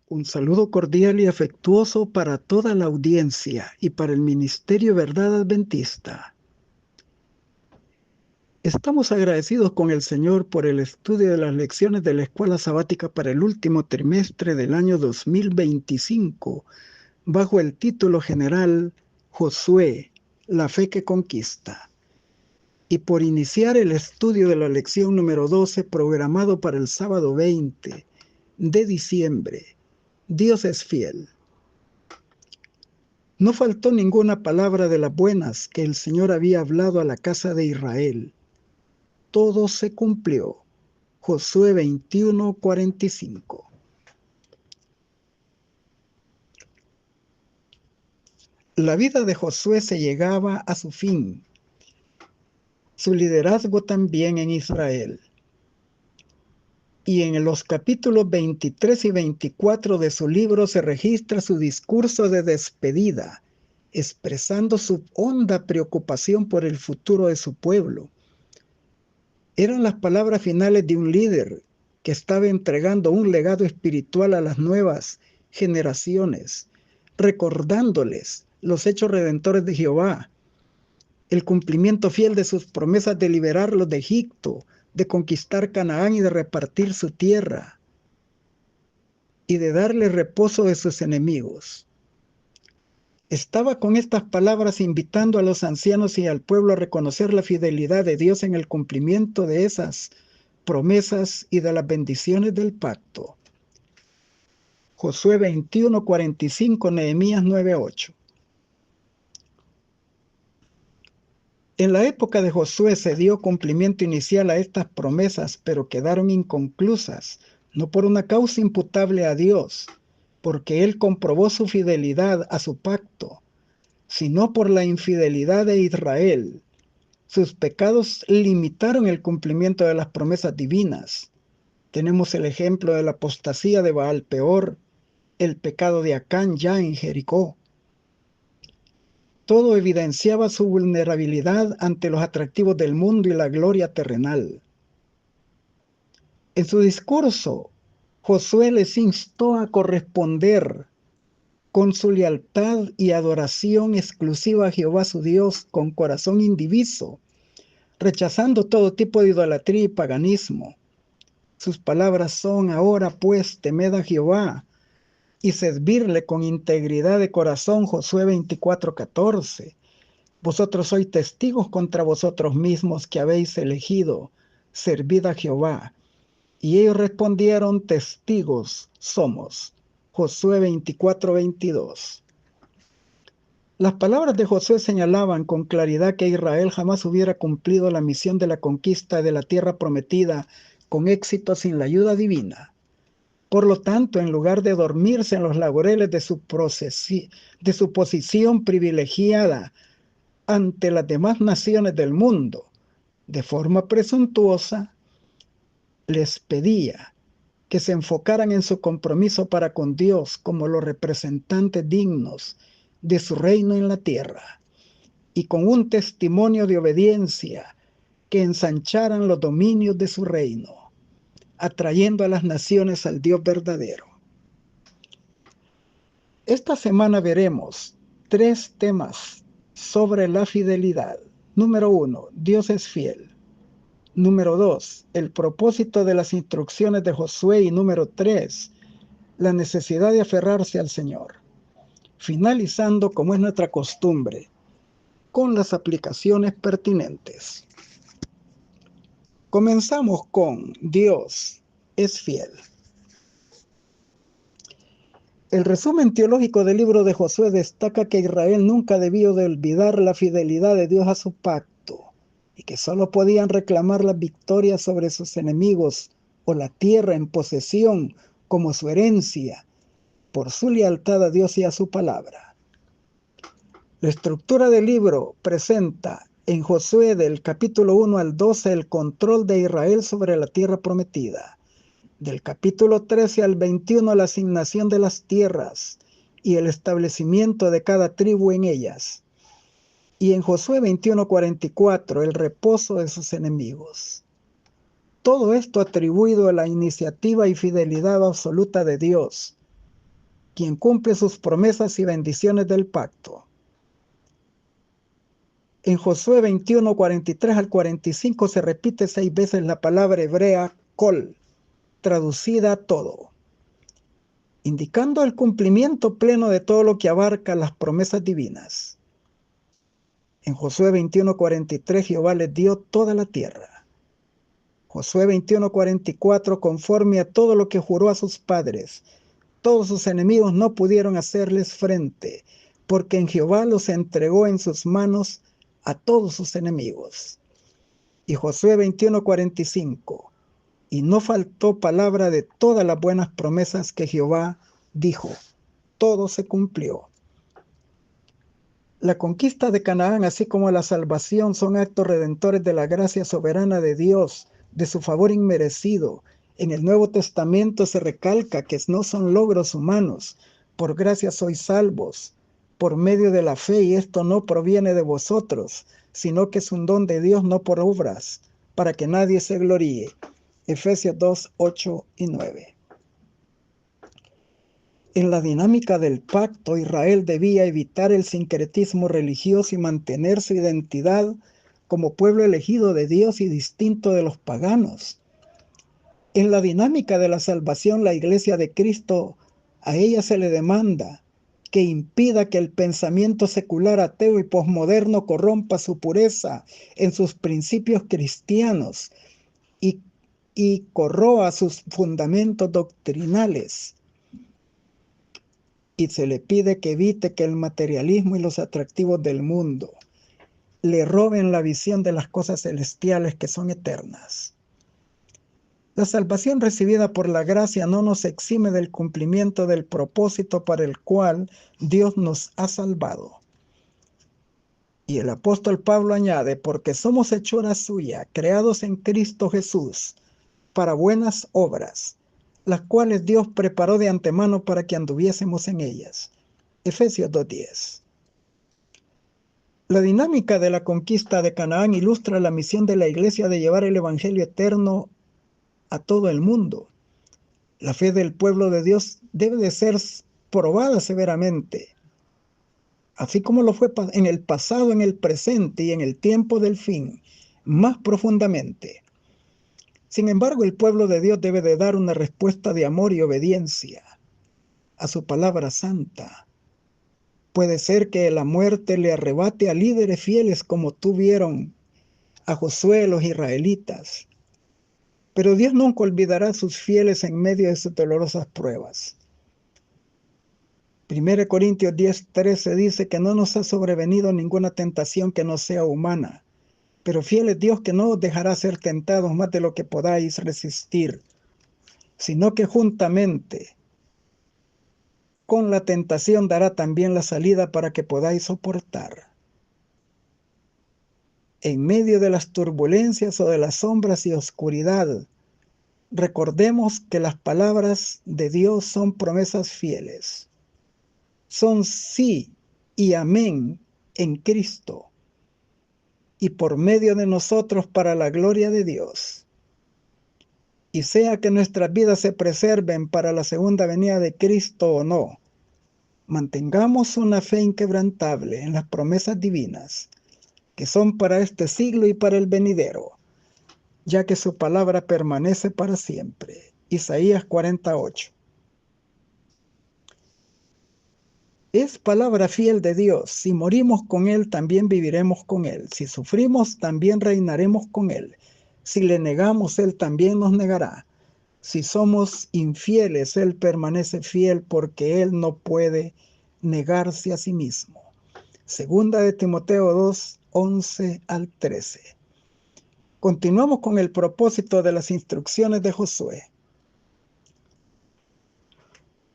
Un saludo cordial y afectuoso para toda la audiencia y para el Ministerio Verdad Adventista. Estamos agradecidos con el Señor por el estudio de las lecciones de la Escuela Sabática para el último trimestre del año 2025, bajo el título general Josué, la fe que conquista. Y por iniciar el estudio de la lección número 12, programado para el sábado 20 de diciembre. Dios es fiel. No faltó ninguna palabra de las buenas que el Señor había hablado a la casa de Israel. Todo se cumplió. Josué 21:45. La vida de Josué se llegaba a su fin. Su liderazgo también en Israel. Y en los capítulos 23 y 24 de su libro se registra su discurso de despedida, expresando su honda preocupación por el futuro de su pueblo. Eran las palabras finales de un líder que estaba entregando un legado espiritual a las nuevas generaciones, recordándoles los hechos redentores de Jehová, el cumplimiento fiel de sus promesas de liberarlos de Egipto, de conquistar Canaán y de repartir su tierra, y de darle reposo de sus enemigos. Estaba con estas palabras invitando a los ancianos y al pueblo a reconocer la fidelidad de Dios en el cumplimiento de esas promesas y de las bendiciones del pacto. Josué 21:45, Nehemías 9:8. En la época de Josué se dio cumplimiento inicial a estas promesas, pero quedaron inconclusas, no por una causa imputable a Dios, porque Él comprobó su fidelidad a su pacto, sino por la infidelidad de Israel. Sus pecados limitaron el cumplimiento de las promesas divinas. Tenemos el ejemplo de la apostasía de Baal-peor, el pecado de Acán ya en Jericó. Todo evidenciaba su vulnerabilidad ante los atractivos del mundo y la gloria terrenal. En su discurso, Josué les instó a corresponder con su lealtad y adoración exclusiva a Jehová su Dios con corazón indiviso, rechazando todo tipo de idolatría y paganismo. Sus palabras son: ahora pues temed a Jehová y servirle con integridad de corazón. Josué 24:14. Vosotros sois testigos contra vosotros mismos que habéis elegido, servid a Jehová. Y ellos respondieron: testigos somos. Josué 24:22. Las palabras de Josué señalaban con claridad que Israel jamás hubiera cumplido la misión de la conquista de la tierra prometida con éxito sin la ayuda divina. Por lo tanto, en lugar de dormirse en los laureles de su posición privilegiada ante las demás naciones del mundo, de forma presuntuosa, les pedía que se enfocaran en su compromiso para con Dios como los representantes dignos de su reino en la tierra, y con un testimonio de obediencia que ensancharan los dominios de su reino, atrayendo a las naciones al Dios verdadero. Esta semana veremos 3 temas sobre la fidelidad. Número 1, Dios es fiel. Número 2, el propósito de las instrucciones de Josué. Y número 3, la necesidad de aferrarse al Señor. Finalizando, como es nuestra costumbre, con las aplicaciones pertinentes. Comenzamos con Dios es fiel. El resumen teológico del libro de Josué destaca que Israel nunca debió de olvidar la fidelidad de Dios a su pacto, y que solo podían reclamar las victorias sobre sus enemigos o la tierra en posesión como su herencia por su lealtad a Dios y a su palabra. La estructura del libro presenta en Josué del capítulo 1 al 12 el control de Israel sobre la tierra prometida. Del capítulo 13 al 21 la asignación de las tierras y el establecimiento de cada tribu en ellas. Y en Josué 21:44 el reposo de sus enemigos. Todo esto atribuido a la iniciativa y fidelidad absoluta de Dios, quien cumple sus promesas y bendiciones del pacto. En Josué 21, 43 al 45 se repite 6 veces la palabra hebrea kol, traducida a todo, indicando el cumplimiento pleno de todo lo que abarca las promesas divinas. En Josué 21, 43 Jehová les dio toda la tierra. Josué 21, 44, conforme a todo lo que juró a sus padres, todos sus enemigos no pudieron hacerles frente, porque en Jehová los entregó en sus manos a todos sus enemigos. Y Josué 21, 45, y no faltó palabra de todas las buenas promesas que Jehová dijo, todo se cumplió. La conquista de Canaán, así como la salvación, son actos redentores de la gracia soberana de Dios, de su favor inmerecido. En el Nuevo Testamento se recalca que no son logros humanos. Por gracia sois salvos, por medio de la fe, y esto no proviene de vosotros, sino que es un don de Dios, no por obras, para que nadie se gloríe. Efesios 2, 8 y 9. En la dinámica del pacto, Israel debía evitar el sincretismo religioso y mantener su identidad como pueblo elegido de Dios y distinto de los paganos. En la dinámica de la salvación, la Iglesia de Cristo, a ella se le demanda que impida que el pensamiento secular, ateo y posmoderno corrompa su pureza en sus principios cristianos y corroa sus fundamentos doctrinales. Y se le pide que evite que el materialismo y los atractivos del mundo le roben la visión de las cosas celestiales que son eternas. La salvación recibida por la gracia no nos exime del cumplimiento del propósito para el cual Dios nos ha salvado. Y el apóstol Pablo añade, porque somos hechura suya, creados en Cristo Jesús, para buenas obras, las cuales Dios preparó de antemano para que anduviésemos en ellas. Efesios 2:10. La dinámica de la conquista de Canaán ilustra la misión de la Iglesia de llevar el Evangelio eterno a todo el mundo. La fe del pueblo de Dios debe de ser probada severamente, así como lo fue en el pasado, en el presente y en el tiempo del fin, más profundamente. Sin embargo, el pueblo de Dios debe de dar una respuesta de amor y obediencia a su palabra santa. Puede ser que la muerte le arrebate a líderes fieles como tuvieron a Josué los israelitas, pero Dios nunca olvidará a sus fieles en medio de sus dolorosas pruebas. 1 Corintios 10:13 dice que no nos ha sobrevenido ninguna tentación que no sea humana, pero fiel es Dios que no os dejará ser tentados más de lo que podáis resistir, sino que juntamente con la tentación dará también la salida para que podáis soportar. En medio de las turbulencias o de las sombras y oscuridad, recordemos que las palabras de Dios son promesas fieles. Son sí y amén en Cristo y por medio de nosotros para la gloria de Dios. Y sea que nuestras vidas se preserven para la segunda venida de Cristo o no, mantengamos una fe inquebrantable en las promesas divinas, que son para este siglo y para el venidero, ya que su palabra permanece para siempre. Isaías 48. Es palabra fiel de Dios. Si morimos con Él, también viviremos con Él. Si sufrimos, también reinaremos con Él. Si le negamos, Él también nos negará. Si somos infieles, Él permanece fiel porque Él no puede negarse a sí mismo. Segunda de Timoteo 2, 11 al 13. Continuamos con el propósito de las instrucciones de Josué.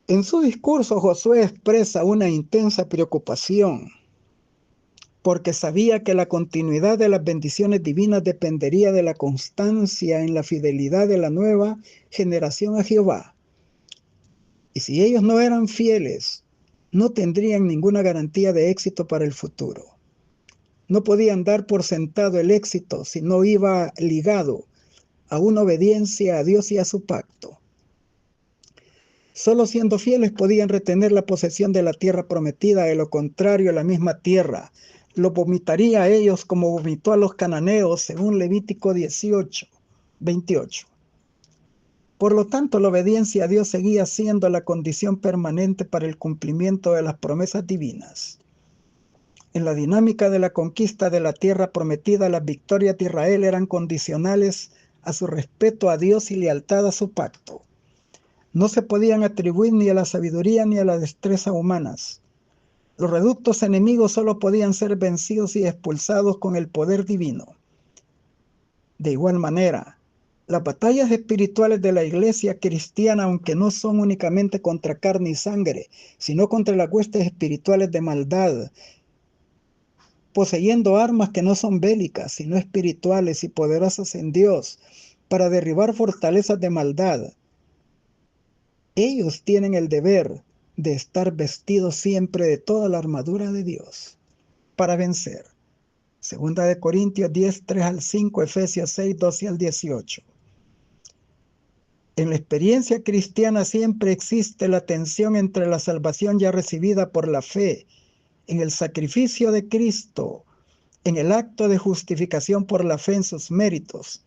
En su discurso, Josué expresa una intensa preocupación porque sabía que la continuidad de las bendiciones divinas dependería de la constancia en la fidelidad de la nueva generación a Jehová. Y si ellos no eran fieles, no tendrían ninguna garantía de éxito para el futuro. No podían dar por sentado el éxito si no iba ligado a una obediencia a Dios y a su pacto. Solo siendo fieles podían retener la posesión de la tierra prometida, de lo contrario la misma tierra los vomitaría a ellos como vomitó a los cananeos, según Levítico 18, 28. Por lo tanto, la obediencia a Dios seguía siendo la condición permanente para el cumplimiento de las promesas divinas. En la dinámica de la conquista de la tierra prometida, las victorias de Israel eran condicionales a su respeto a Dios y lealtad a su pacto. No se podían atribuir ni a la sabiduría ni a la destreza humanas. Los reductos enemigos solo podían ser vencidos y expulsados con el poder divino. De igual manera, las batallas espirituales de la iglesia cristiana, aunque no son únicamente contra carne y sangre, sino contra las huestes espirituales de maldad, poseyendo armas que no son bélicas, sino espirituales y poderosas en Dios, para derribar fortalezas de maldad. Ellos tienen el deber de estar vestidos siempre de toda la armadura de Dios para vencer. Segunda de Corintios 10, 3 al 5, Efesios 6, 12 al 18. En la experiencia cristiana siempre existe la tensión entre la salvación ya recibida por la fe, en el sacrificio de Cristo, en el acto de justificación por la fe en sus méritos,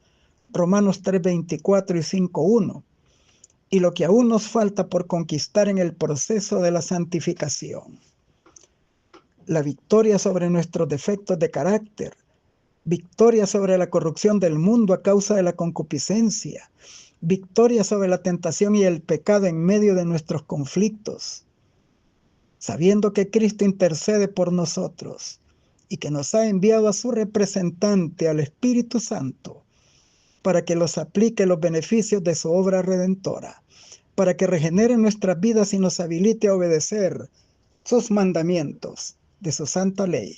Romanos 3, 24 y 5, 1, y lo que aún nos falta por conquistar en el proceso de la santificación. La victoria sobre nuestros defectos de carácter, victoria sobre la corrupción del mundo a causa de la concupiscencia, victoria sobre la tentación y el pecado en medio de nuestros conflictos, sabiendo que Cristo intercede por nosotros y que nos ha enviado a su representante, al Espíritu Santo, para que los aplique los beneficios de su obra redentora, para que regenere nuestras vidas y nos habilite a obedecer sus mandamientos de su santa ley.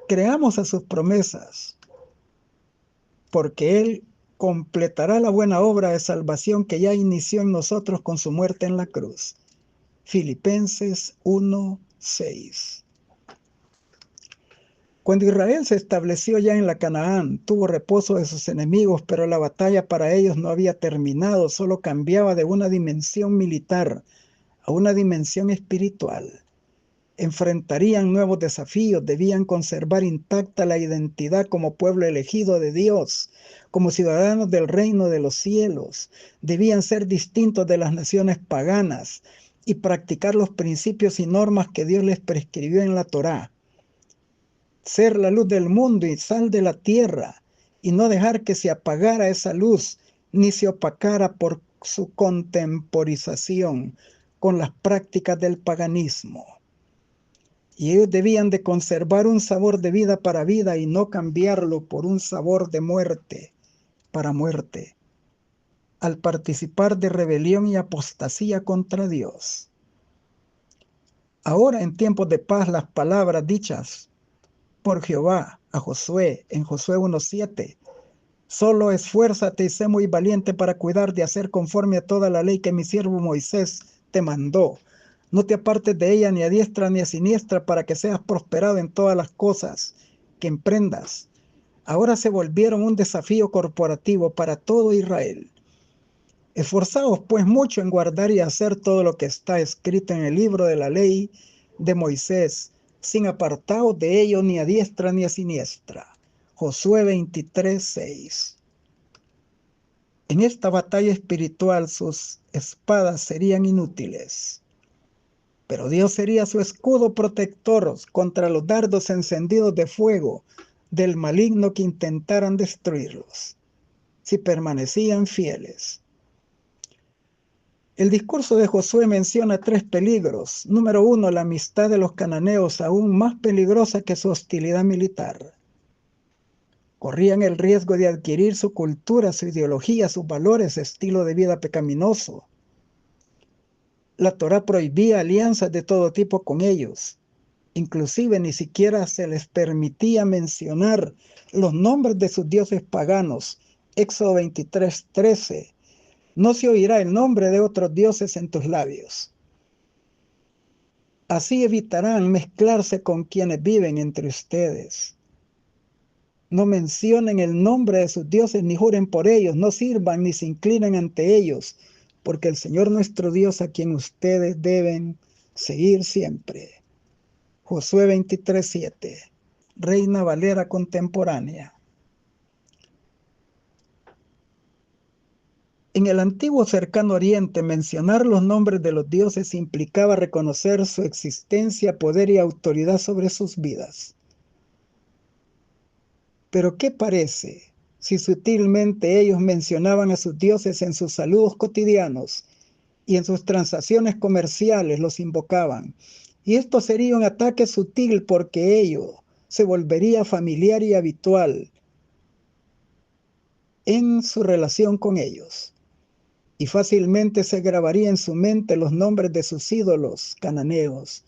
Creamos a sus promesas, porque Él completará la buena obra de salvación que ya inició en nosotros con su muerte en la cruz. Filipenses 1, 6. Cuando Israel se estableció ya en la Canaán, tuvo reposo de sus enemigos, pero la batalla para ellos no había terminado, solo cambiaba de una dimensión militar a una dimensión espiritual. Enfrentarían nuevos desafíos, debían conservar intacta la identidad como pueblo elegido de Dios, como ciudadanos del reino de los cielos, debían ser distintos de las naciones paganas y practicar los principios y normas que Dios les prescribió en la Torá. Ser la luz del mundo y sal de la tierra, y no dejar que se apagara esa luz, ni se opacara por su contemporización con las prácticas del paganismo. Y ellos debían de conservar un sabor de vida para vida y no cambiarlo por un sabor de muerte para muerte, al participar de rebelión y apostasía contra Dios. Ahora, en tiempos de paz, las palabras dichas por Jehová a Josué en Josué 1:7, solo esfuérzate y sé muy valiente para cuidar de hacer conforme a toda la ley que mi siervo Moisés te mandó. No te apartes de ella ni a diestra ni a siniestra, para que seas prosperado en todas las cosas que emprendas. Ahora se volvieron un desafío corporativo para todo Israel. Esforzaos pues mucho en guardar y hacer todo lo que está escrito en el libro de la ley de Moisés, sin apartaos de ello ni a diestra ni a siniestra. Josué 23:6. En esta batalla espiritual sus espadas serían inútiles, pero Dios sería su escudo protector contra los dardos encendidos de fuego del maligno que intentaran destruirlos, si permanecían fieles. El discurso de Josué menciona 3 peligros. Número 1, la amistad de los cananeos, aún más peligrosa que su hostilidad militar. Corrían el riesgo de adquirir su cultura, su ideología, sus valores, estilo de vida pecaminoso. La Torá prohibía alianzas de todo tipo con ellos. Inclusive ni siquiera se les permitía mencionar los nombres de sus dioses paganos. Éxodo 23:13. No se oirá el nombre de otros dioses en tus labios. Así evitarán mezclarse con quienes viven entre ustedes. No mencionen el nombre de sus dioses ni juren por ellos, no sirvan ni se inclinen ante ellos. porque el Señor nuestro Dios, a quien ustedes deben seguir siempre. Josué 23:7, Reina Valera contemporánea. En el antiguo cercano oriente, mencionar los nombres de los dioses implicaba reconocer su existencia, poder y autoridad sobre sus vidas. Pero ¿qué parece si sutilmente ellos mencionaban a sus dioses en sus saludos cotidianos y en sus transacciones comerciales los invocaban? Y esto sería un ataque sutil porque ello se volvería familiar y habitual en su relación con ellos. Y fácilmente se grabaría en su mente los nombres de sus ídolos cananeos.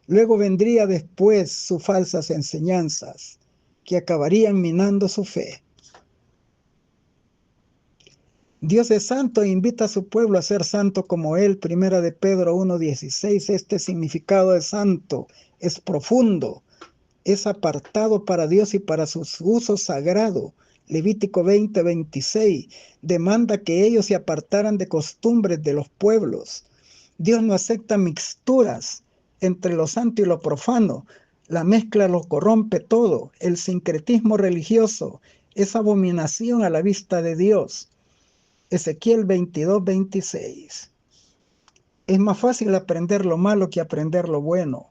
Luego vendría después sus falsas enseñanzas, que acabarían minando su fe. Dios es santo e invita a su pueblo a ser santo como Él. Primera de Pedro 1:16. Este significado de santo es profundo, es apartado para Dios y para sus usos sagrados. Levítico 20:26 demanda que ellos se apartaran de costumbres de los pueblos. Dios no acepta mixturas entre lo santo y lo profano. La mezcla lo corrompe todo. El sincretismo religioso es abominación a la vista de Dios. Ezequiel 22:26. Es más fácil aprender lo malo que aprender lo bueno.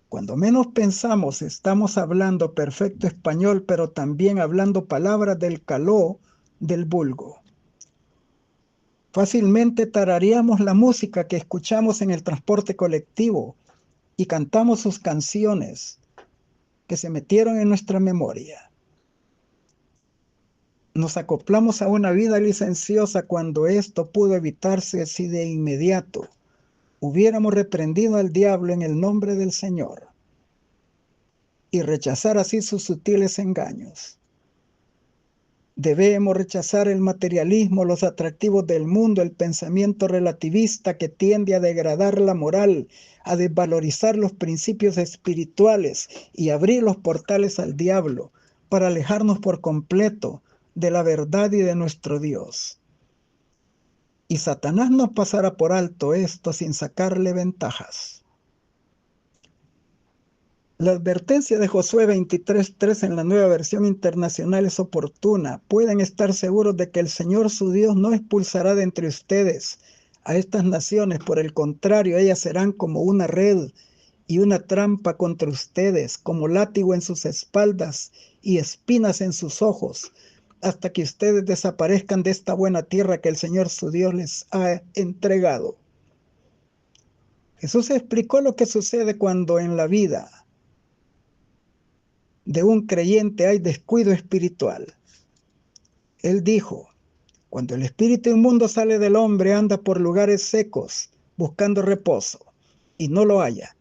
Cuando menos pensamos, estamos hablando perfecto español, pero también hablando palabras del caló del vulgo. Fácilmente tarareamos la música que escuchamos en el transporte colectivo y cantamos sus canciones que se metieron en nuestra memoria. Nos acoplamos a una vida licenciosa cuando esto pudo evitarse si de inmediato hubiéramos reprendido al diablo en el nombre del Señor y rechazar así sus sutiles engaños. Debemos rechazar el materialismo, los atractivos del mundo, el pensamiento relativista que tiende a degradar la moral, a desvalorizar los principios espirituales y abrir los portales al diablo para alejarnos por completo de la verdad y de nuestro Dios. Y Satanás no pasará por alto esto sin sacarle ventajas. La advertencia de Josué 23:3 en la Nueva Versión Internacional es oportuna. Pueden estar seguros de que el Señor su Dios no expulsará de entre ustedes a estas naciones. Por el contrario, ellas serán como una red y una trampa contra ustedes, como látigo en sus espaldas y espinas en sus ojos, hasta que ustedes desaparezcan de esta buena tierra que el Señor su Dios les ha entregado. Jesús explicó lo que sucede cuando en la vida de un creyente hay descuido espiritual. Él dijo: cuando el espíritu inmundo sale del hombre, anda por lugares secos, buscando reposo, y no lo halla.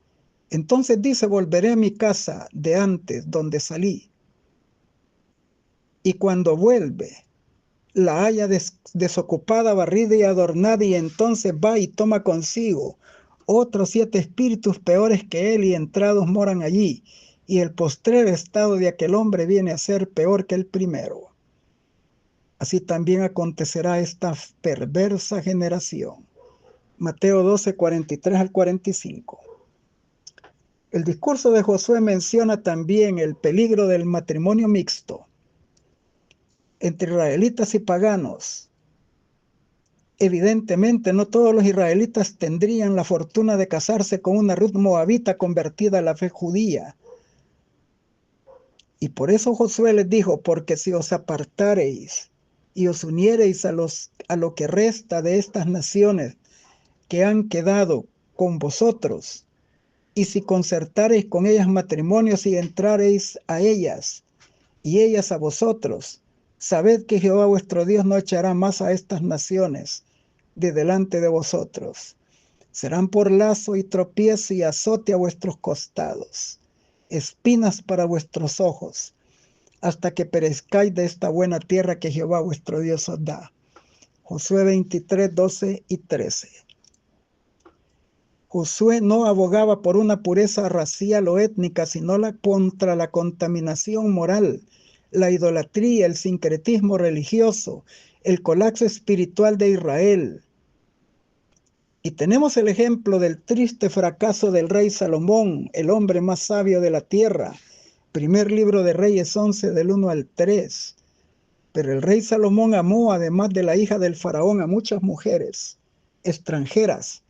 Entonces dice: volveré a mi casa de antes, donde salí. Y cuando vuelve, la halla desocupada, barrida y adornada, y entonces va y toma consigo otros 7 espíritus peores que él, y entrados moran allí. Y el postrer estado de aquel hombre viene a ser peor que el primero. Así también acontecerá a esta perversa generación. Mateo 12:43-45. El discurso de Josué menciona también el peligro del matrimonio mixto entre israelitas y paganos. Evidentemente, no todos los israelitas tendrían la fortuna de casarse con una Ruth moabita convertida a la fe judía. Y por eso Josué les dijo: porque si os apartareis y os uniereis a lo que resta de estas naciones que han quedado con vosotros, y si concertareis con ellas matrimonios y entrareis a ellas, y ellas a vosotros, sabed que Jehová vuestro Dios no echará más a estas naciones de delante de vosotros. Serán por lazo y tropiezo y azote a vuestros costados, espinas para vuestros ojos, hasta que perezcáis de esta buena tierra que Jehová vuestro Dios os da. Josué 23:12-13. Josué no abogaba por una pureza racial o étnica, sino contra la contaminación moral, la idolatría, el sincretismo religioso, el colapso espiritual de Israel. Y tenemos el ejemplo del triste fracaso del rey Salomón, el hombre más sabio de la tierra. Primer libro de Reyes 11, del 1 al 3. Pero el rey Salomón amó, además de la hija del faraón, a muchas mujeres extranjeras,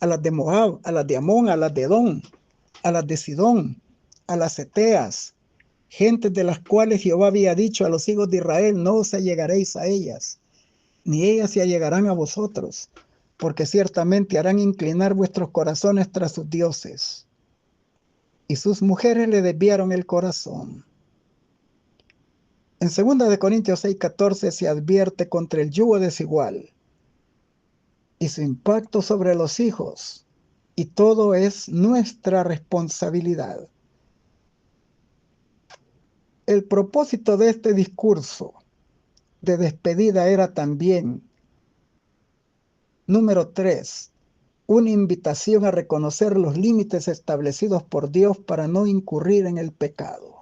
a las de Moab, a las de Amón, a las de Edom, a las de Sidón, a las Eteas, gentes de las cuales Jehová había dicho a los hijos de Israel: no os allegaréis a ellas, ni ellas se allegarán a vosotros, porque ciertamente harán inclinar vuestros corazones tras sus dioses. Y sus mujeres le desviaron el corazón. En 2 Corintios 6:14 se advierte contra el yugo desigual y su impacto sobre los hijos, y todo es nuestra responsabilidad. El propósito de este discurso de despedida era también, número 3, una invitación a reconocer los límites establecidos por Dios para no incurrir en el pecado.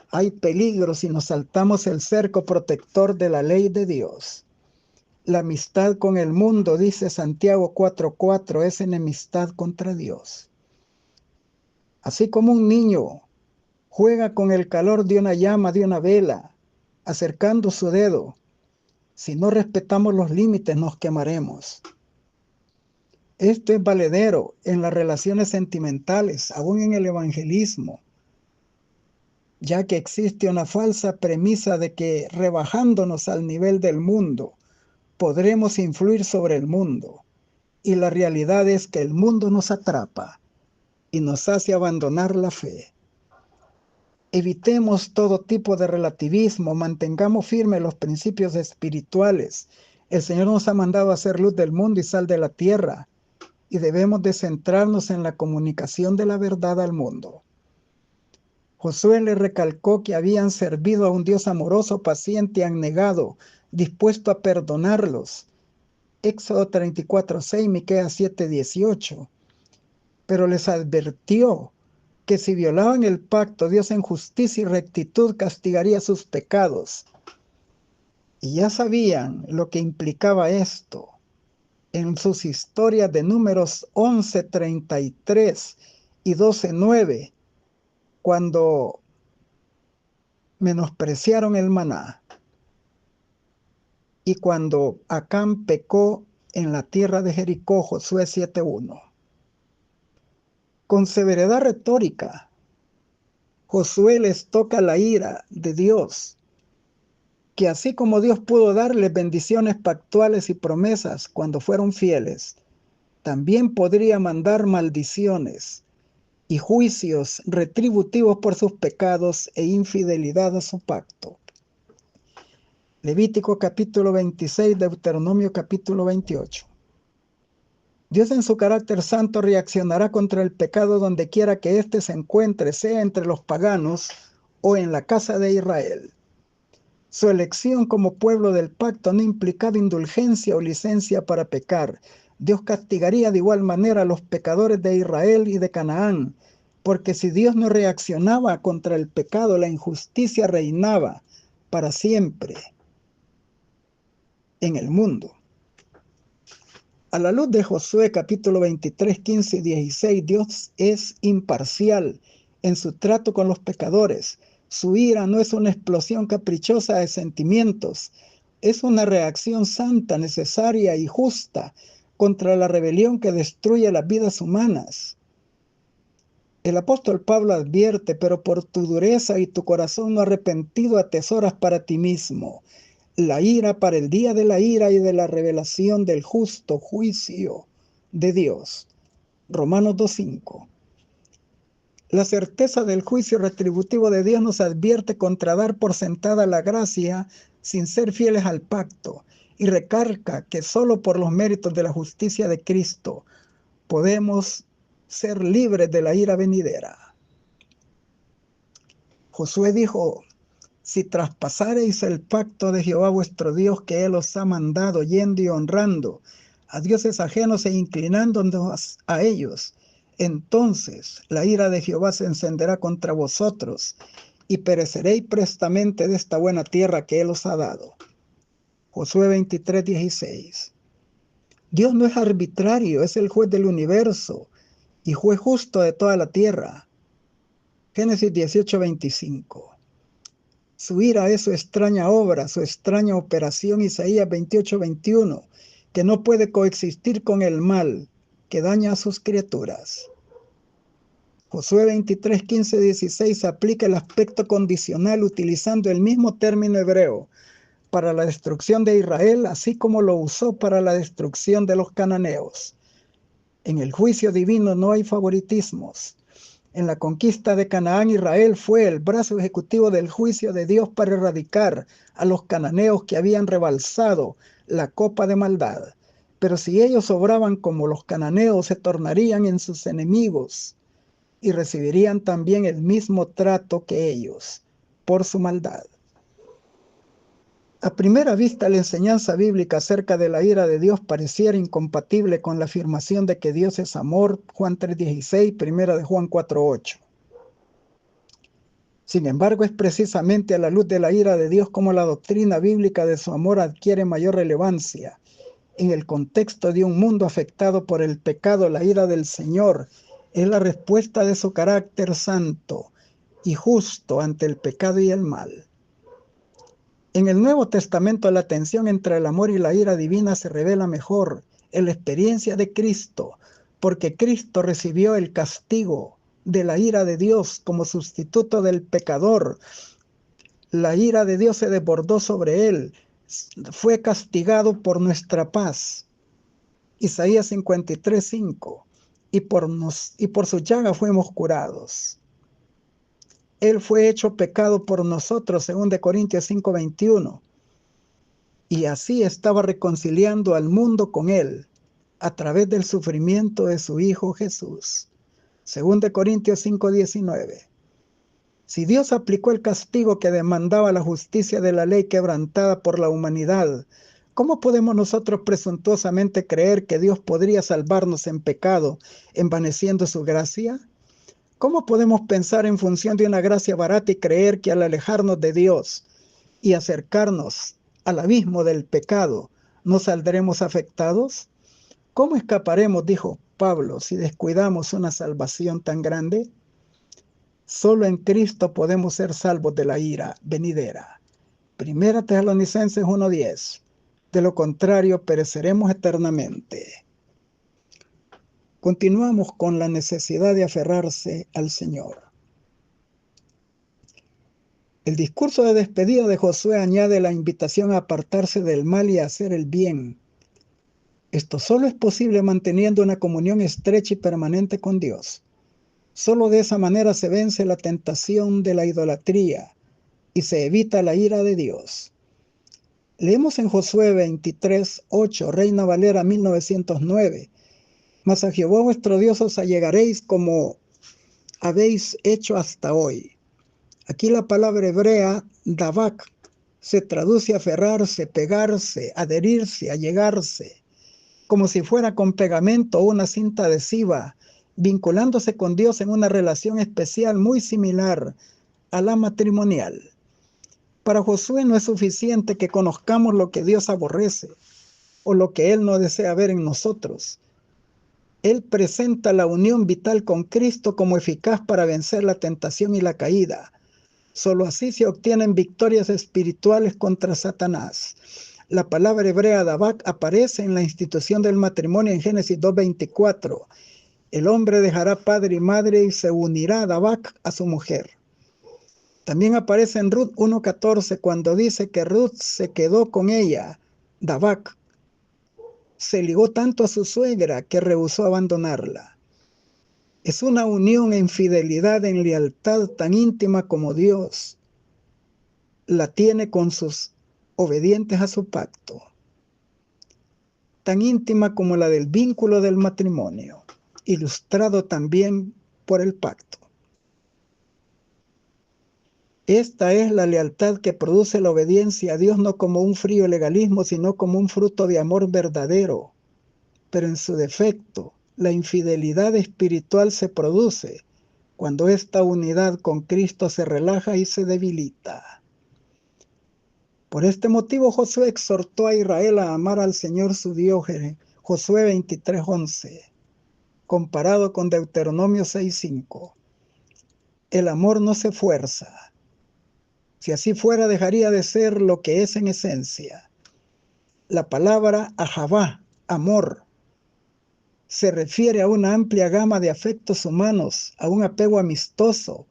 Hay peligro si nos saltamos el cerco protector de la ley de Dios. La amistad con el mundo, dice Santiago 4:4, es enemistad contra Dios. Así como un niño juega con el calor de una llama de una vela, acercando su dedo, si no respetamos los límites nos quemaremos. Esto es valedero en las relaciones sentimentales, aún en el evangelismo, ya que existe una falsa premisa de que rebajándonos al nivel del mundo, podremos influir sobre el mundo. Y la realidad es que el mundo nos atrapa y nos hace abandonar la fe. Evitemos todo tipo de relativismo, mantengamos firmes los principios espirituales. El Señor nos ha mandado a ser luz del mundo y sal de la tierra, y debemos de centrarnos en la comunicación de la verdad al mundo. Josué le recalcó que habían servido a un Dios amoroso, paciente y abnegado, dispuesto a perdonarlos. Éxodo 34:6, Miqueas 7:18. Pero les advirtió que si violaban el pacto, Dios en justicia y rectitud castigaría sus pecados. Y ya sabían lo que implicaba esto en sus historias de Números 11:33 y 12:9, cuando menospreciaron el maná y cuando Acán pecó en la tierra de Jericó, Josué 7:1. Con severidad retórica, Josué les toca la ira de Dios, que así como Dios pudo darles bendiciones pactuales y promesas cuando fueron fieles, también podría mandar maldiciones y juicios retributivos por sus pecados e infidelidad a su pacto. Levítico capítulo 26, Deuteronomio capítulo 28. Dios en su carácter santo reaccionará contra el pecado donde quiera que éste se encuentre, sea entre los paganos o en la casa de Israel. Su elección como pueblo del pacto no implicaba indulgencia o licencia para pecar. Dios castigaría de igual manera a los pecadores de Israel y de Canaán, porque si Dios no reaccionaba contra el pecado, la injusticia reinaba para siempre en el mundo. A la luz de Josué capítulo 23, 15 y 16, Dios es imparcial en su trato con los pecadores. Su ira no es una explosión caprichosa de sentimientos, es una reacción santa, necesaria y justa contra la rebelión que destruye las vidas humanas. El apóstol Pablo advierte: pero por tu dureza y tu corazón no arrepentido atesoras para ti mismo la ira para el día de la ira y de la revelación del justo juicio de Dios. Romanos 2:5. La certeza del juicio retributivo de Dios nos advierte contra dar por sentada la gracia sin ser fieles al pacto, y recalca que solo por los méritos de la justicia de Cristo podemos ser libres de la ira venidera. Josué dijo: si traspasareis el pacto de Jehová vuestro Dios que Él os ha mandado, yendo y honrando a dioses ajenos e inclinándonos a ellos, entonces la ira de Jehová se encenderá contra vosotros y pereceréis prestamente de esta buena tierra que Él os ha dado. Josué 23:16. Dios no es arbitrario, es el juez del universo y juez justo de toda la tierra. Génesis 18:25. Su ira es su extraña obra, su extraña operación, Isaías 28:21, que no puede coexistir con el mal que daña a sus criaturas. Josué 23:15-16 aplica el aspecto condicional utilizando el mismo término hebreo para la destrucción de Israel, así como lo usó para la destrucción de los cananeos. En el juicio divino no hay favoritismos. En la conquista de Canaán, Israel fue el brazo ejecutivo del juicio de Dios para erradicar a los cananeos que habían rebalsado la copa de maldad. Pero si ellos obraban como los cananeos, se tornarían en sus enemigos y recibirían también el mismo trato que ellos por su maldad. A primera vista, la enseñanza bíblica acerca de la ira de Dios pareciera incompatible con la afirmación de que Dios es amor, Juan 3:16, primera de Juan 4:8. Sin embargo, es precisamente a la luz de la ira de Dios como la doctrina bíblica de su amor adquiere mayor relevancia. En el contexto de un mundo afectado por el pecado, la ira del Señor es la respuesta de su carácter santo y justo ante el pecado y el mal. En el Nuevo Testamento, la tensión entre el amor y la ira divina se revela mejor en la experiencia de Cristo, porque Cristo recibió el castigo de la ira de Dios como sustituto del pecador. La ira de Dios se desbordó sobre él, fue castigado por nuestra paz. Isaías 53:5, y por su llaga fuimos curados. Él fue hecho pecado por nosotros, según de Corintios 5:21, y así estaba reconciliando al mundo con él a través del sufrimiento de su Hijo Jesús, según de Corintios 5:19. Si Dios aplicó el castigo que demandaba la justicia de la ley quebrantada por la humanidad, ¿cómo podemos nosotros presuntuosamente creer que Dios podría salvarnos en pecado, envaneciendo su gracia? ¿Cómo podemos pensar en función de una gracia barata y creer que al alejarnos de Dios y acercarnos al abismo del pecado, no saldremos afectados? ¿Cómo escaparemos, dijo Pablo, si descuidamos una salvación tan grande? Solo en Cristo podemos ser salvos de la ira venidera. Primera Tesalonicenses 1:10. De lo contrario, pereceremos eternamente. Continuamos con la necesidad de aferrarse al Señor. El discurso de despedida de Josué añade la invitación a apartarse del mal y a hacer el bien. Esto solo es posible manteniendo una comunión estrecha y permanente con Dios. Solo de esa manera se vence la tentación de la idolatría y se evita la ira de Dios. Leemos en Josué 23:8, Reina Valera 1909. Mas a Jehová vuestro Dios os allegaréis como habéis hecho hasta hoy. Aquí la palabra hebrea, davak, se traduce aferrarse, pegarse, adherirse, allegarse, como si fuera con pegamento o una cinta adhesiva, vinculándose con Dios en una relación especial muy similar a la matrimonial. Para Josué no es suficiente que conozcamos lo que Dios aborrece o lo que Él no desea ver en nosotros. Él presenta la unión vital con Cristo como eficaz para vencer la tentación y la caída. Solo así se obtienen victorias espirituales contra Satanás. La palabra hebrea davak aparece en la institución del matrimonio en Génesis 2:24. El hombre dejará padre y madre y se unirá davak a su mujer. También aparece en Ruth 1:14 cuando dice que Ruth se quedó con ella, davak. Se ligó tanto a su suegra que rehusó abandonarla. Es una unión en fidelidad, en lealtad tan íntima como Dios la tiene con sus obedientes a su pacto, tan íntima como la del vínculo del matrimonio, ilustrado también por el pacto. Esta es la lealtad que produce la obediencia a Dios, no como un frío legalismo, sino como un fruto de amor verdadero. Pero en su defecto, la infidelidad espiritual se produce cuando esta unidad con Cristo se relaja y se debilita. Por este motivo Josué exhortó a Israel a amar al Señor su Dios Josué 23:11, comparado con Deuteronomio 6:5. El amor no se fuerza. Si así fuera, dejaría de ser lo que es en esencia. La palabra ahavá, amor, se refiere a una amplia gama de afectos humanos, a un apego amistoso,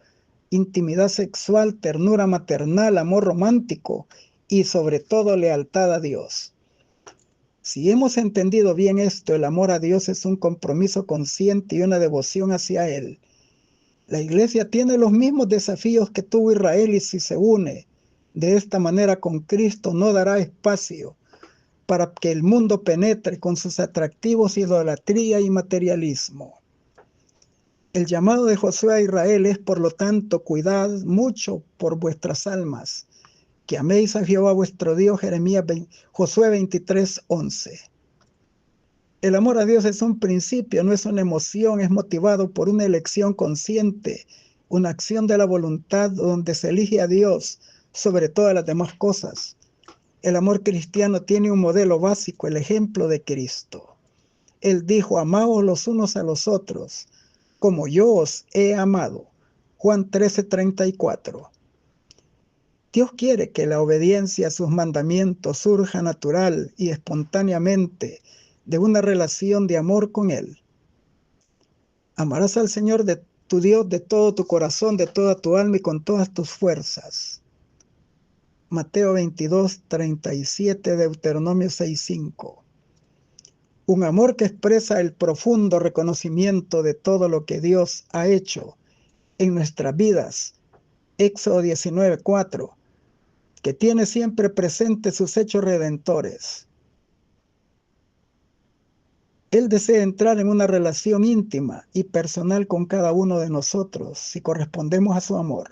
intimidad sexual, ternura maternal, amor romántico y sobre todo lealtad a Dios. Si hemos entendido bien esto, el amor a Dios es un compromiso consciente y una devoción hacia Él. La Iglesia tiene los mismos desafíos que tuvo Israel y si se une de esta manera con Cristo, no dará espacio para que el mundo penetre con sus atractivos, idolatría y materialismo. El llamado de Josué a Israel es, por lo tanto, cuidad mucho por vuestras almas, que améis a Jehová vuestro Dios, Josué 23:11. El amor a Dios es un principio, no es una emoción, es motivado por una elección consciente, una acción de la voluntad donde se elige a Dios sobre todas las demás cosas. El amor cristiano tiene un modelo básico, el ejemplo de Cristo. Él dijo, amaos los unos a los otros, como yo os he amado. Juan 13:34. Dios quiere que la obediencia a sus mandamientos surja natural y espontáneamente de una relación de amor con Él. Amarás al Señor de tu Dios de todo tu corazón, de toda tu alma y con todas tus fuerzas. Mateo 22:37, Deuteronomio 6:5. Un amor que expresa el profundo reconocimiento de todo lo que Dios ha hecho en nuestras vidas. Éxodo 19:4, que tiene siempre presente sus hechos redentores. Él desea entrar en una relación íntima y personal con cada uno de nosotros si correspondemos a su amor.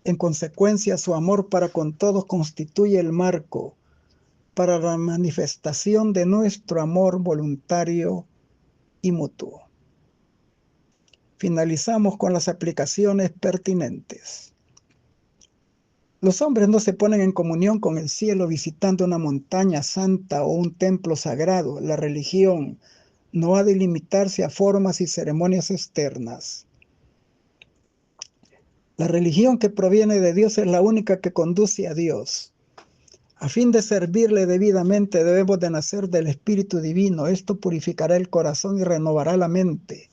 En consecuencia, su amor para con todos constituye el marco para la manifestación de nuestro amor voluntario y mutuo. Finalizamos con las aplicaciones pertinentes. Los hombres no se ponen en comunión con el cielo visitando una montaña santa o un templo sagrado. La religión no ha de limitarse a formas y ceremonias externas. La religión que proviene de Dios es la única que conduce a Dios. A fin de servirle debidamente debemos de nacer del Espíritu Divino. Esto purificará el corazón y renovará la mente.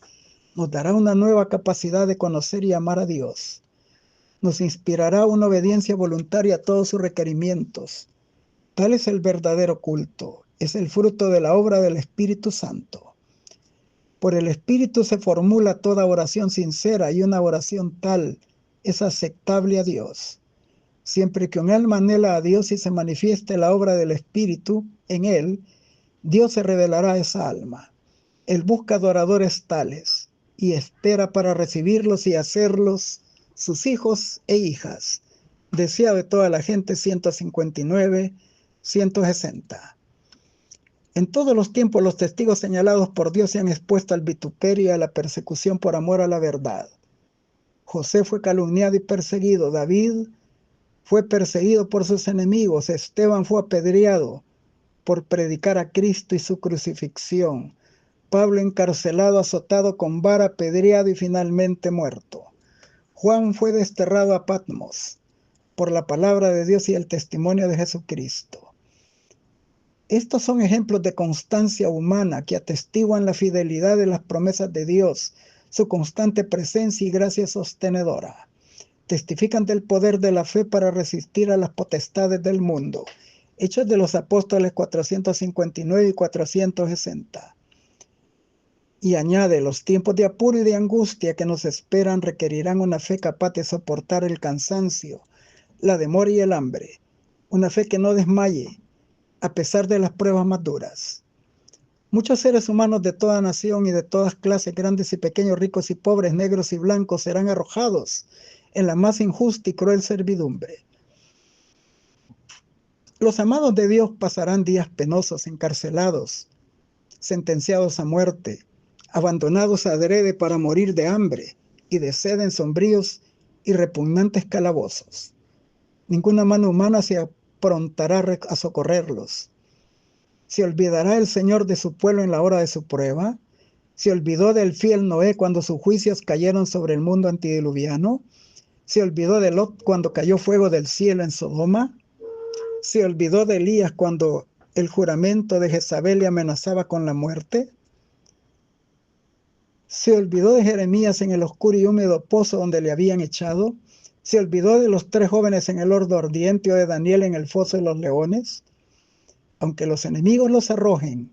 Nos dará una nueva capacidad de conocer y amar a Dios. Nos inspirará una obediencia voluntaria a todos sus requerimientos. Tal es el verdadero culto. Es el fruto de la obra del Espíritu Santo. Por el Espíritu se formula toda oración sincera y una oración tal es aceptable a Dios. Siempre que un alma anhela a Dios y se manifieste la obra del Espíritu en él, Dios se revelará a esa alma. Él busca adoradores tales y espera para recibirlos y hacerlos sus hijos e hijas. Deseado de toda la gente, 159, 160. En todos los tiempos los testigos señalados por Dios se han expuesto al vituperio y a la persecución por amor a la verdad. José fue calumniado y perseguido. David fue perseguido por sus enemigos. Esteban fue apedreado por predicar a Cristo y su crucifixión. Pablo encarcelado, azotado con vara, apedreado y finalmente muerto. Juan fue desterrado a Patmos por la palabra de Dios y el testimonio de Jesucristo. Estos son ejemplos de constancia humana que atestiguan la fidelidad de las promesas de Dios, su constante presencia y gracia sostenedora. Testifican del poder de la fe para resistir a las potestades del mundo. Hechos de los Apóstoles 459 y 460. Y añade, los tiempos de apuro y de angustia que nos esperan requerirán una fe capaz de soportar el cansancio, la demora y el hambre. Una fe que no desmaye, a pesar de las pruebas más duras. Muchos seres humanos de toda nación y de todas clases, grandes y pequeños, ricos y pobres, negros y blancos, serán arrojados en la más injusta y cruel servidumbre. Los amados de Dios pasarán días penosos, encarcelados, sentenciados a muerte, abandonados adrede para morir de hambre y de sed en sombríos y repugnantes calabozos. Ninguna mano humana se aprontará a socorrerlos. ¿Se olvidará el Señor de su pueblo en la hora de su prueba? ¿Se olvidó del fiel Noé cuando sus juicios cayeron sobre el mundo antediluviano? ¿Se olvidó de Lot cuando cayó fuego del cielo en Sodoma? ¿Se olvidó de Elías cuando el juramento de Jezabel le amenazaba con la muerte? ¿Se olvidó de Jeremías en el oscuro y húmedo pozo donde le habían echado? ¿Se olvidó de los 3 jóvenes en el horno ardiente o de Daniel en el foso de los leones? Aunque los enemigos los arrojen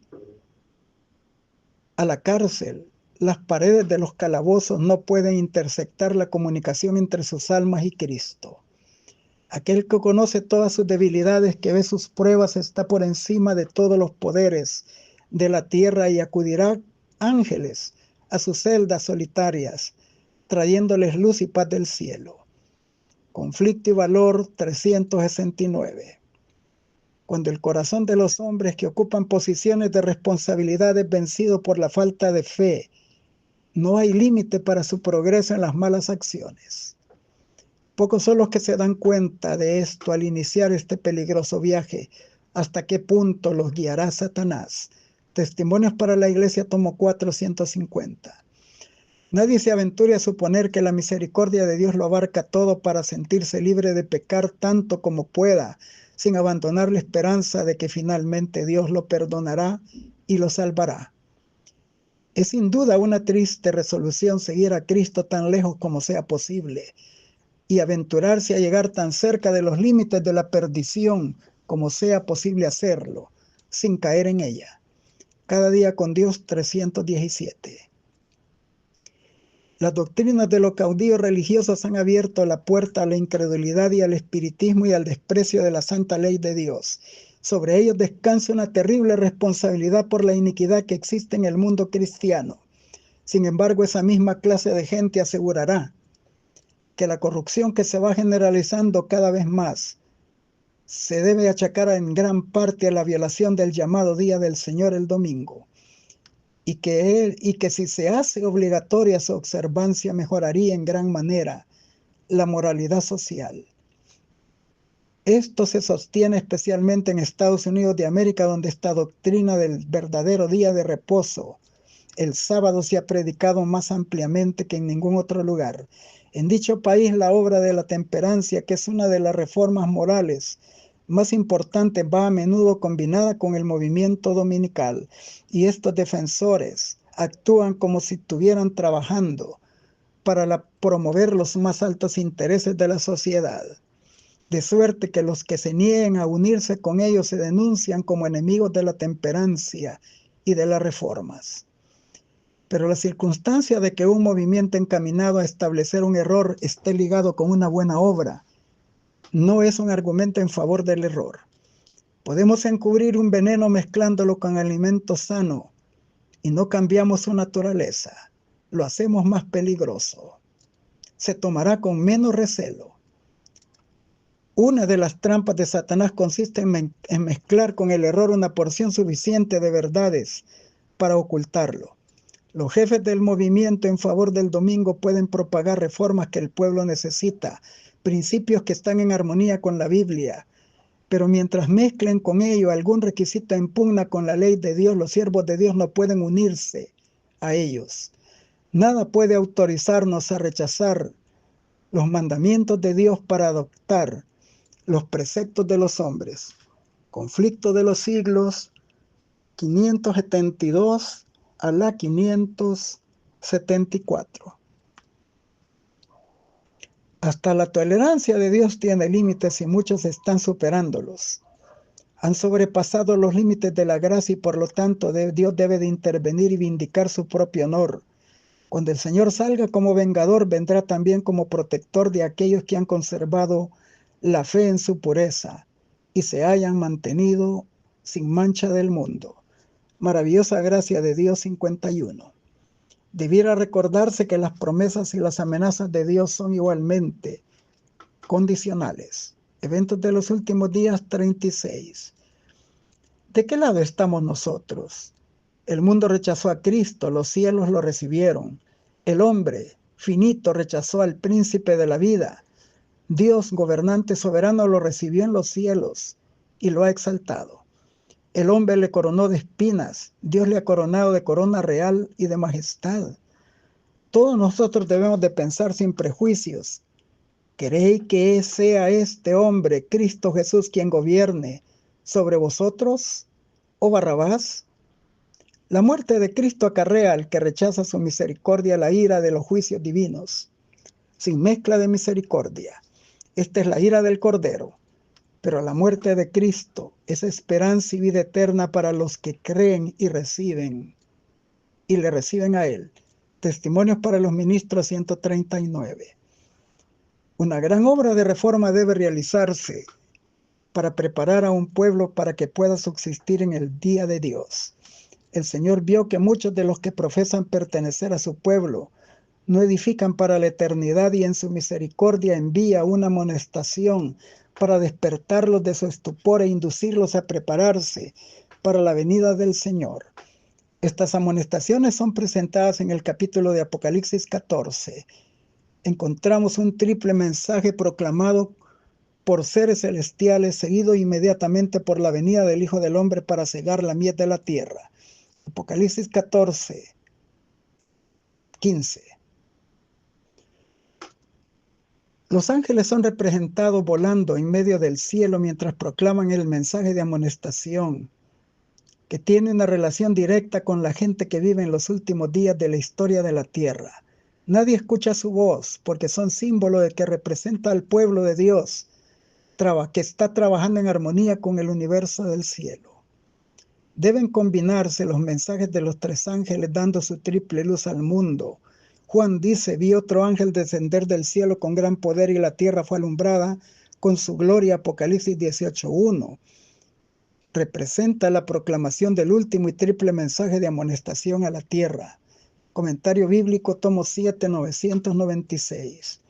a la cárcel, las paredes de los calabozos no pueden interceptar la comunicación entre sus almas y Cristo. Aquel que conoce todas sus debilidades, que ve sus pruebas, está por encima de todos los poderes de la tierra y acudirá ángeles a sus celdas solitarias, trayéndoles luz y paz del cielo. Conflicto y valor 369. Cuando el corazón de los hombres que ocupan posiciones de responsabilidad es vencido por la falta de fe, no hay límite para su progreso en las malas acciones. Pocos son los que se dan cuenta de esto al iniciar este peligroso viaje. ¿Hasta qué punto los guiará Satanás? Testimonios para la Iglesia, tomo 450. Nadie se aventure a suponer que la misericordia de Dios lo abarca todo para sentirse libre de pecar tanto como pueda, sin abandonar la esperanza de que finalmente Dios lo perdonará y lo salvará. Es sin duda una triste resolución seguir a Cristo tan lejos como sea posible y aventurarse a llegar tan cerca de los límites de la perdición como sea posible hacerlo, sin caer en ella. Cada día con Dios 317. Las doctrinas de los caudillos religiosos han abierto la puerta a la incredulidad y al espiritismo y al desprecio de la santa ley de Dios. Sobre ellos descansa una terrible responsabilidad por la iniquidad que existe en el mundo cristiano. Sin embargo, esa misma clase de gente asegurará que la corrupción que se va generalizando cada vez más se debe achacar en gran parte a la violación del llamado Día del Señor el domingo, y que si se hace obligatoria su observancia mejoraría en gran manera la moralidad social. Esto se sostiene especialmente en Estados Unidos de América, donde esta doctrina del verdadero día de reposo, el sábado, se ha predicado más ampliamente que en ningún otro lugar. En dicho país, la obra de la temperancia, que es una de las reformas morales más importantes, va a menudo combinada con el movimiento dominical, y estos defensores actúan como si estuvieran trabajando para promover los más altos intereses de la sociedad. De suerte que los que se nieguen a unirse con ellos se denuncian como enemigos de la temperancia y de las reformas. Pero la circunstancia de que un movimiento encaminado a establecer un error esté ligado con una buena obra no es un argumento en favor del error. Podemos encubrir un veneno mezclándolo con alimento sano y no cambiamos su naturaleza. Lo hacemos más peligroso. Se tomará con menos recelo. Una de las trampas de Satanás consiste en mezclar con el error una porción suficiente de verdades para ocultarlo. Los jefes del movimiento en favor del domingo pueden propagar reformas que el pueblo necesita, principios que están en armonía con la Biblia, pero mientras mezclen con ello algún requisito en pugna con la ley de Dios, los siervos de Dios no pueden unirse a ellos. Nada puede autorizarnos a rechazar los mandamientos de Dios para adoptar los preceptos de los hombres. Conflicto de los siglos 572 a la 574. Hasta la tolerancia de Dios tiene límites y muchos están superándolos. Han sobrepasado los límites de la gracia y por lo tanto Dios debe de intervenir y vindicar su propio honor. Cuando el Señor salga como vengador, vendrá también como protector de aquellos que han conservado la fe en su pureza y se hayan mantenido sin mancha del mundo. Maravillosa gracia de Dios 51. Debiera recordarse que las promesas y las amenazas de Dios son igualmente condicionales. Eventos de los últimos días 36. ¿De qué lado estamos nosotros? El mundo rechazó a Cristo, los cielos lo recibieron. El hombre finito rechazó al príncipe de la vida. Dios, gobernante soberano, lo recibió en los cielos y lo ha exaltado. El hombre le coronó de espinas, Dios le ha coronado de corona real y de majestad. Todos nosotros debemos de pensar sin prejuicios. ¿Queréis que sea este hombre, Cristo Jesús, quien gobierne sobre vosotros, o Barrabás? La muerte de Cristo acarrea al que rechaza su misericordia la ira de los juicios divinos, sin mezcla de misericordia. Esta es la ira del Cordero. Pero la muerte de Cristo es esperanza y vida eterna para los que creen y le reciben a Él. Testimonios para los ministros 139. Una gran obra de reforma debe realizarse para preparar a un pueblo para que pueda subsistir en el día de Dios. El Señor vio que muchos de los que profesan pertenecer a su pueblo no edifican para la eternidad y en su misericordia envía una amonestación para despertarlos de su estupor e inducirlos a prepararse para la venida del Señor. Estas amonestaciones son presentadas en el capítulo de Apocalipsis 14. Encontramos un triple mensaje proclamado por seres celestiales, seguido inmediatamente por la venida del Hijo del Hombre para cegar la mies de la tierra. Apocalipsis 14, 15. Los ángeles son representados volando en medio del cielo mientras proclaman el mensaje de amonestación, que tiene una relación directa con la gente que vive en los últimos días de la historia de la tierra. Nadie escucha su voz porque son símbolo de que representa al pueblo de Dios, que está trabajando en armonía con el universo del cielo. Deben combinarse los mensajes de los tres ángeles dando su triple luz al mundo. Juan dice: vi otro ángel descender del cielo con gran poder y la tierra fue alumbrada con su gloria. Apocalipsis 18:1. Representa la proclamación del último y triple mensaje de amonestación a la tierra. Comentario bíblico, tomo 7, 996.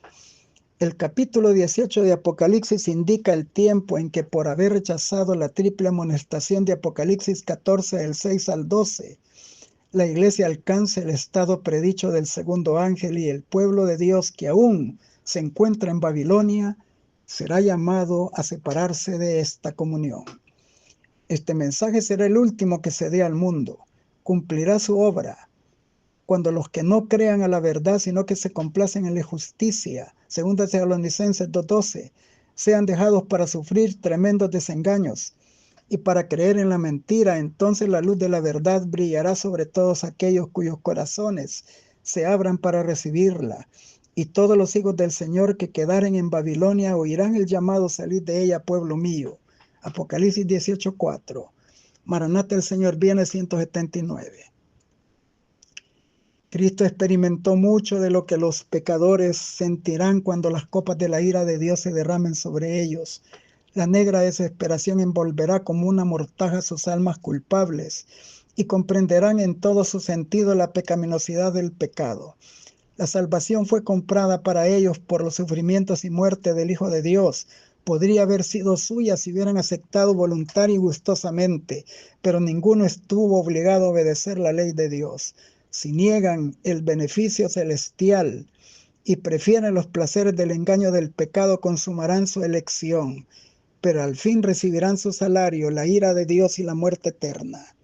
El capítulo 18 de Apocalipsis indica el tiempo en que, por haber rechazado la triple amonestación de Apocalipsis 14, del 6 al 12, la iglesia alcanza el estado predicho del segundo ángel y el pueblo de Dios que aún se encuentra en Babilonia será llamado a separarse de esta comunión. Este mensaje será el último que se dé al mundo. Cumplirá su obra cuando los que no crean a la verdad, sino que se complacen en la injusticia, 2 Tesalonicenses 2:12, sean dejados para sufrir tremendos desengaños y para creer en la mentira. Entonces la luz de la verdad brillará sobre todos aquellos cuyos corazones se abran para recibirla. Y todos los hijos del Señor que quedaren en Babilonia oirán el llamado: salid de ella, pueblo mío. Apocalipsis 18:4. Maranata, el Señor viene, 179. Cristo experimentó mucho de lo que los pecadores sentirán cuando las copas de la ira de Dios se derramen sobre ellos. La negra desesperación envolverá como una mortaja sus almas culpables y comprenderán en todo su sentido la pecaminosidad del pecado. La salvación fue comprada para ellos por los sufrimientos y muerte del Hijo de Dios. Podría haber sido suya si hubieran aceptado voluntaria y gustosamente, pero ninguno estuvo obligado a obedecer la ley de Dios. Si niegan el beneficio celestial y prefieren los placeres del engaño del pecado, consumarán su elección, pero al fin recibirán su salario, la ira de Dios y la muerte eterna.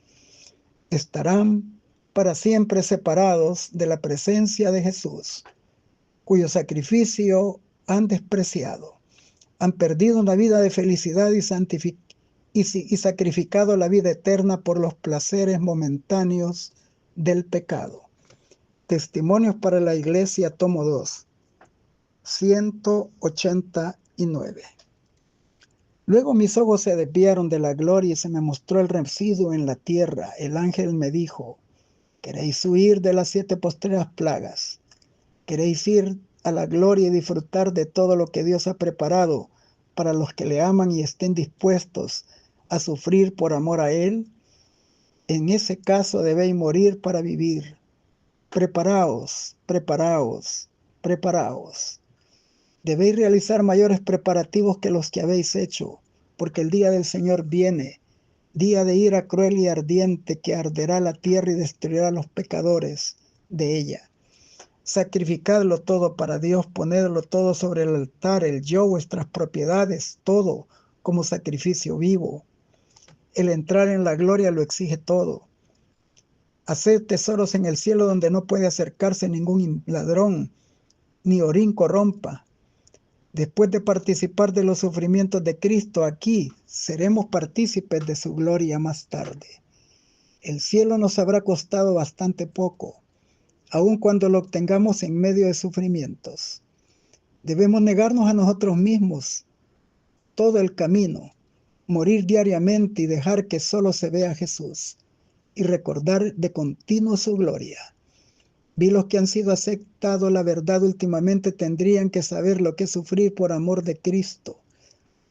Estarán para siempre separados de la presencia de Jesús, cuyo sacrificio han despreciado. Han perdido una vida de felicidad y sacrificado la vida eterna por los placeres momentáneos del pecado. Testimonios para la Iglesia, tomo 2, 189. Luego mis ojos se desviaron de la gloria y se me mostró el residuo en la tierra. El ángel me dijo: ¿queréis huir de las 7 postreras plagas? ¿Queréis ir a la gloria y disfrutar de todo lo que Dios ha preparado para los que le aman y estén dispuestos a sufrir por amor a Él? En ese caso debéis morir para vivir. Preparaos, preparaos, preparaos. Debéis realizar mayores preparativos que los que habéis hecho, porque el día del Señor viene, día de ira cruel y ardiente, que arderá la tierra y destruirá a los pecadores de ella. Sacrificadlo todo para Dios, ponedlo todo sobre el altar, el yo, vuestras propiedades, todo como sacrificio vivo. El entrar en la gloria lo exige todo. Hacer tesoros en el cielo donde no puede acercarse ningún ladrón, ni orín corrompa. Después de participar de los sufrimientos de Cristo aquí, seremos partícipes de su gloria más tarde. El cielo nos habrá costado bastante poco, aun cuando lo obtengamos en medio de sufrimientos. Debemos negarnos a nosotros mismos todo el camino, morir diariamente y dejar que solo se vea a Jesús y recordar de continuo su gloria. Vi los que han sido aceptados la verdad últimamente tendrían que saber lo que es sufrir por amor de Cristo,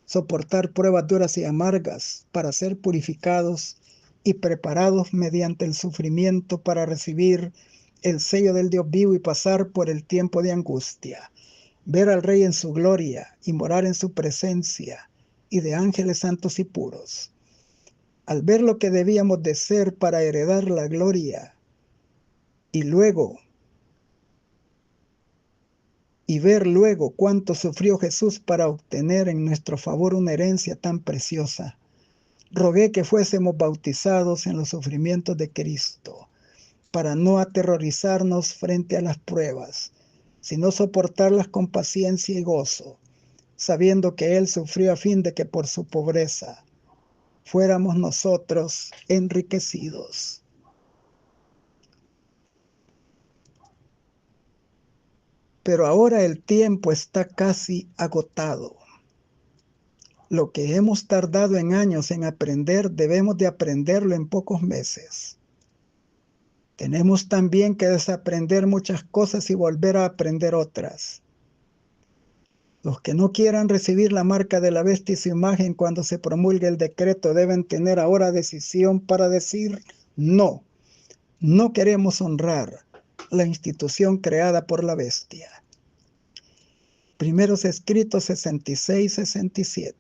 soportar pruebas duras y amargas para ser purificados y preparados mediante el sufrimiento para recibir el sello del Dios vivo y pasar por el tiempo de angustia, ver al Rey en su gloria y morar en su presencia y de ángeles santos y puros. Al ver lo que debíamos de ser para heredar la gloria y ver luego cuánto sufrió Jesús para obtener en nuestro favor una herencia tan preciosa, rogué que fuésemos bautizados en los sufrimientos de Cristo, para no aterrorizarnos frente a las pruebas, sino soportarlas con paciencia y gozo, sabiendo que Él sufrió a fin de que por su pobreza fuéramos nosotros enriquecidos. Pero ahora el tiempo está casi agotado. Lo que hemos tardado en años en aprender, debemos de aprenderlo en pocos meses. Tenemos también que desaprender muchas cosas y volver a aprender otras. Los que no quieran recibir la marca de la bestia y su imagen cuando se promulgue el decreto deben tener ahora decisión para decir no. No queremos honrar la institución creada por la bestia. Primeros Escritos 66-67.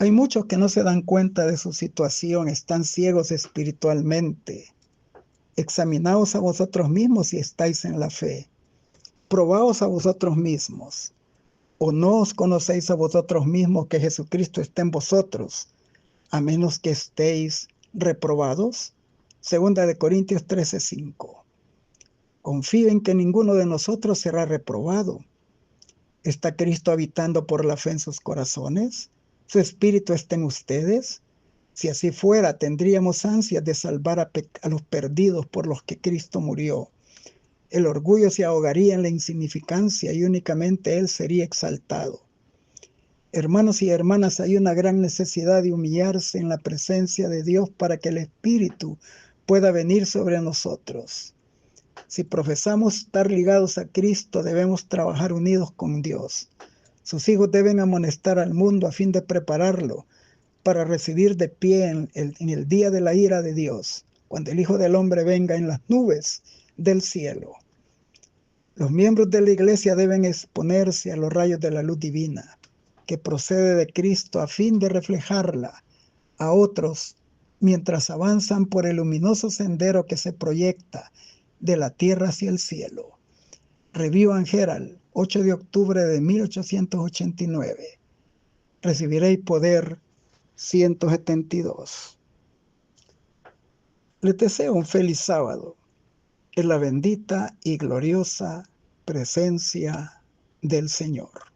Hay muchos que no se dan cuenta de su situación, están ciegos espiritualmente. Examinaos a vosotros mismos si estáis en la fe. Probaos a vosotros mismos. ¿O no os conocéis a vosotros mismos que Jesucristo está en vosotros, a menos que estéis reprobados? Segunda de Corintios 13:5. Confío en que ninguno de nosotros será reprobado. ¿Está Cristo habitando por la fe en sus corazones? ¿Su espíritu está en ustedes? Si así fuera, tendríamos ansias de salvar a los perdidos por los que Cristo murió. El orgullo se ahogaría en la insignificancia y únicamente Él sería exaltado. Hermanos y hermanas, hay una gran necesidad de humillarse en la presencia de Dios para que el Espíritu pueda venir sobre nosotros. Si profesamos estar ligados a Cristo, debemos trabajar unidos con Dios. Sus hijos deben amonestar al mundo a fin de prepararlo para recibir de pie en el día de la ira de Dios, cuando el Hijo del Hombre venga en las nubes del cielo. Los miembros de la iglesia deben exponerse a los rayos de la luz divina, que procede de Cristo a fin de reflejarla a otros mientras avanzan por el luminoso sendero que se proyecta de la tierra hacia el cielo. Review and Herald, 8 de octubre de 1889. Recibiréis poder, 172. Les deseo un feliz sábado en la bendita y gloriosa presencia del Señor.